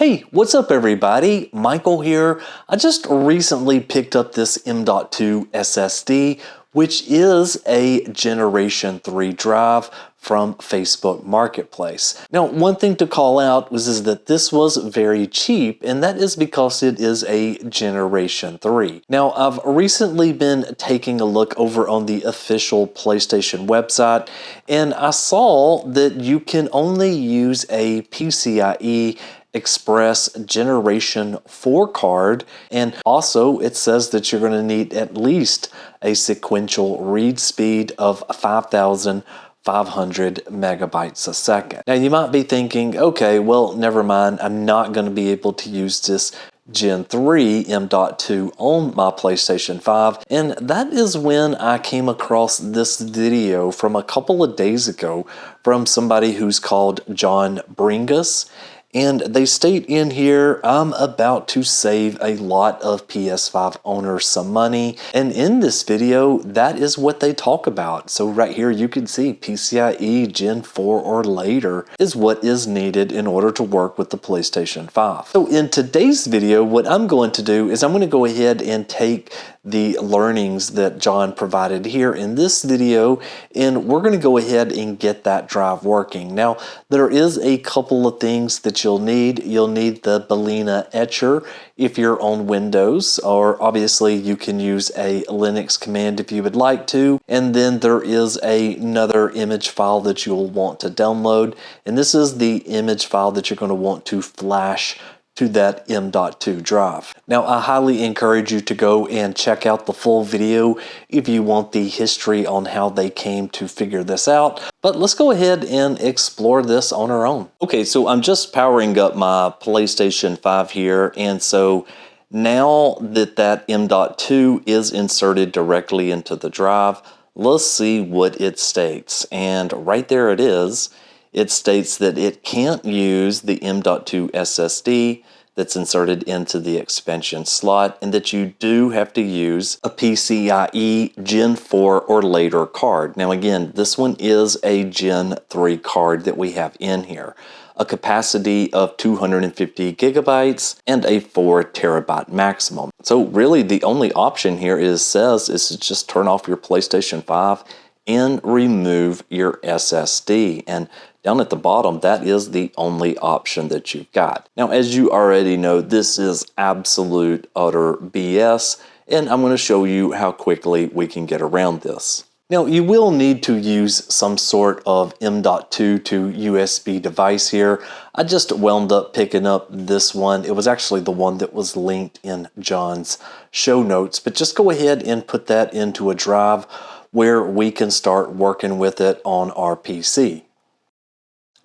Hey, what's up everybody? Michael here. I just recently picked up this M.2 SSD, which is a Generation 3 drive from Facebook Marketplace. Now, one thing to call out is that this was very cheap, and that is because it is a Generation 3. Now, I've recently been taking a look over on the official PlayStation website, and I saw that you can only use a PCIe Express Generation 4 card, and also it says that you're going to need at least a sequential read speed of 5,500 megabytes a second. Now you might be thinking, okay, well, never mind, I'm not going to be able to use this Gen 3 M.2 on my PlayStation 5, and that is when I came across this video from a couple of days ago from somebody who's called John Bringus. And they state in here, I'm about to save a lot of PS5 owners some money. And in this video, that is what they talk about. So right here, you can see PCIe Gen 4 or later is what is needed in order to work with the PlayStation 5. So in today's video, what I'm going to do is I'm going to go ahead and take the learnings that John provided here in this video, and we're going to go ahead and get that drive working. Now, there is a couple of things that you'll need. You'll need the balenaEtcher if you're on Windows, or obviously you can use a Linux command if you would like to. And then there is another image file that you'll want to download, and this is the image file that you're going to want to flash to that M.2 drive. Now, I highly encourage you to go and check out the full video if you want the history on how they came to figure this out. But let's go ahead and explore this on our own. Okay, so I'm just powering up my PlayStation 5 here, and so now that M.2 is inserted directly into the drive, let's see what it states. And right there it is. It states that it can't use the M.2 SSD that's inserted into the expansion slot, and that you do have to use a PCIe Gen 4 or later card. Now again, this one is a Gen 3 card that we have in here. A capacity of 250 gigabytes and a 4 terabyte maximum. So really the only option here is to just turn off your PlayStation 5 and remove your SSD. And down at the bottom, that is the only option that you've got. Now, as you already know, this is absolute utter BS, and I'm going to show you how quickly we can get around this. Now, you will need to use some sort of M.2 to USB device here. I just wound up picking up this one. It was actually the one that was linked in John's show notes, but just go ahead and put that into a drive where we can start working with it on our PC.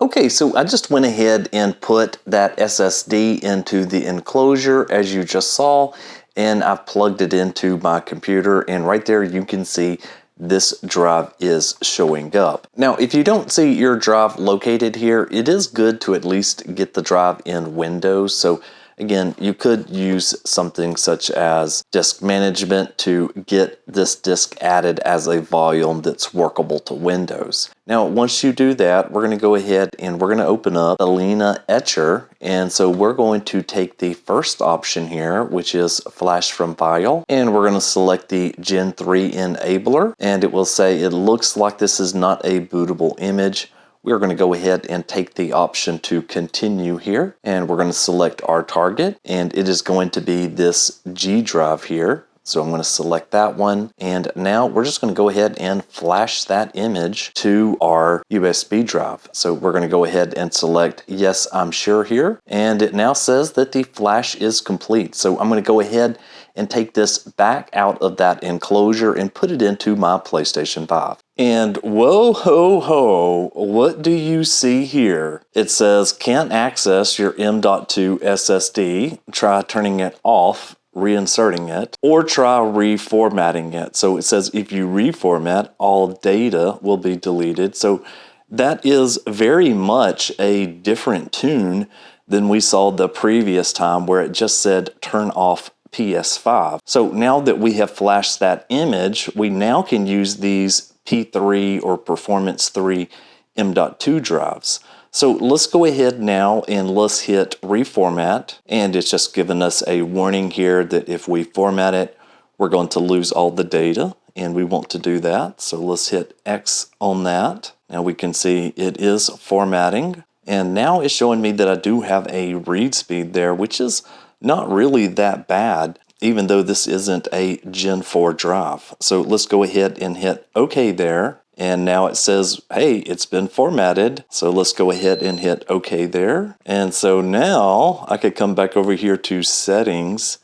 Okay, so I just went ahead and put that SSD into the enclosure as you just saw, and I've plugged it into my computer, and right there you can see this drive is showing up. Now, if you don't see your drive located here, it is good to at least get the drive in Windows. So again, you could use something such as disk management to get this disk added as a volume that's workable to Windows. Now, once you do that, we're going to go ahead and we're going to open up balenaEtcher. And so we're going to take the first option here, which is flash from file, and we're going to select the Gen 3 enabler, and it will say it looks like this is not a bootable image. We're going to go ahead and take the option to continue here, and we're going to select our target, and it is going to be this G drive here. So I'm going to select that one, and now we're just going to go ahead and flash that image to our USB drive. So we're going to go ahead and select yes, I'm sure here, and it now says that the flash is complete. So I'm going to go ahead and take this back out of that enclosure and put it into my PlayStation 5. And whoa ho ho, what do you see here? It says can't access your M.2 SSD, try turning it off, reinserting it, or try reformatting it. So it says if you reformat, all data will be deleted. So that is very much a different tune than we saw the previous time where it just said turn off PS5. So now that we have flashed that image, we now can use these P3 or Performance 3 M.2 drives. So let's go ahead now and let's hit reformat. And it's just giving us a warning here that if we format it, we're going to lose all the data, and we want to do that. So let's hit X on that. Now we can see it is formatting. And now it's showing me that I do have a read speed there, which is not really that bad, even though this isn't a Gen 4 drive. So let's go ahead and hit OK there. And now it says, hey, it's been formatted. So let's go ahead and hit OK there. And so now I could come back over here to settings,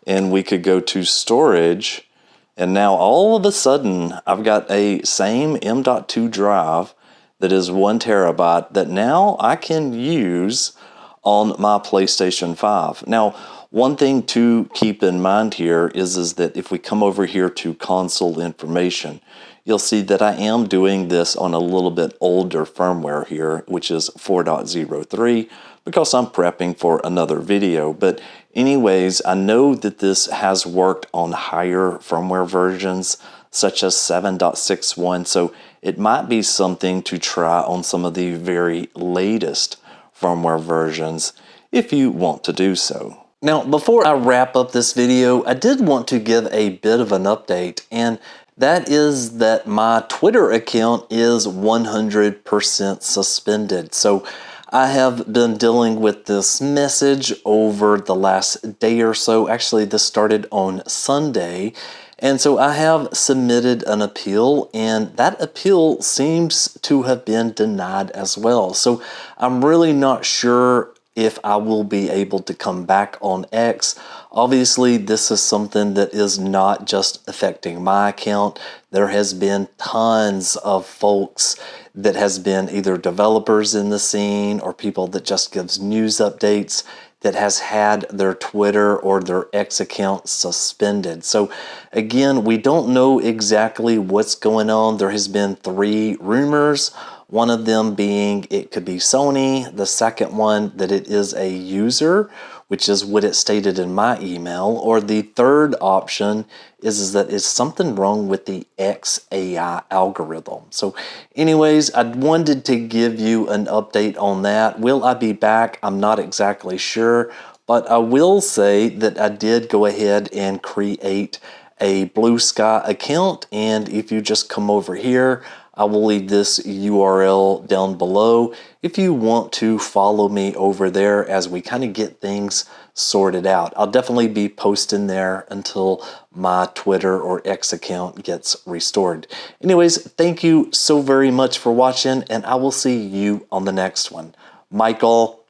and we could go to storage. And now all of a sudden, I've got a same M.2 drive that is 1 terabyte that now I can use on my PlayStation 5. Now, one thing to keep in mind here is that if we come over here to console information, you'll see that I am doing this on a little bit older firmware here, which is 4.03, because I'm prepping for another video. But anyways, I know that this has worked on higher firmware versions, such as 7.61, so it might be something to try on some of the very latest firmware versions if you want to do so. Now, before I wrap up this video, I did want to give a bit of an update, and that is that my Twitter account is 100% suspended. So I have been dealing with this message over the last day or so. Actually, this started on Sunday. And so I have submitted an appeal, and that appeal seems to have been denied as well. So I'm really not sure if I will be able to come back on X. Obviously, this is something that is not just affecting my account. There has been tons of folks that has been either developers in the scene or people that just gives news updates that has had their Twitter or their X account suspended. So again, we don't know exactly what's going on. There has been 3 rumors. One of them being it could be Sony. The second one that it is a user, which is what it stated in my email. Or the third option is that it's something wrong with the XAI algorithm. So anyways, I wanted to give you an update on that. Will I be back? I'm not exactly sure, but I will say that I did go ahead and create a Bluesky account, and if you just come over here, I will leave this URL down below if you want to follow me over there as we kind of get things sorted out. I'll definitely be posting there until my Twitter or X account gets restored. Anyways, thank you so very much for watching, and I will see you on the next one. Michael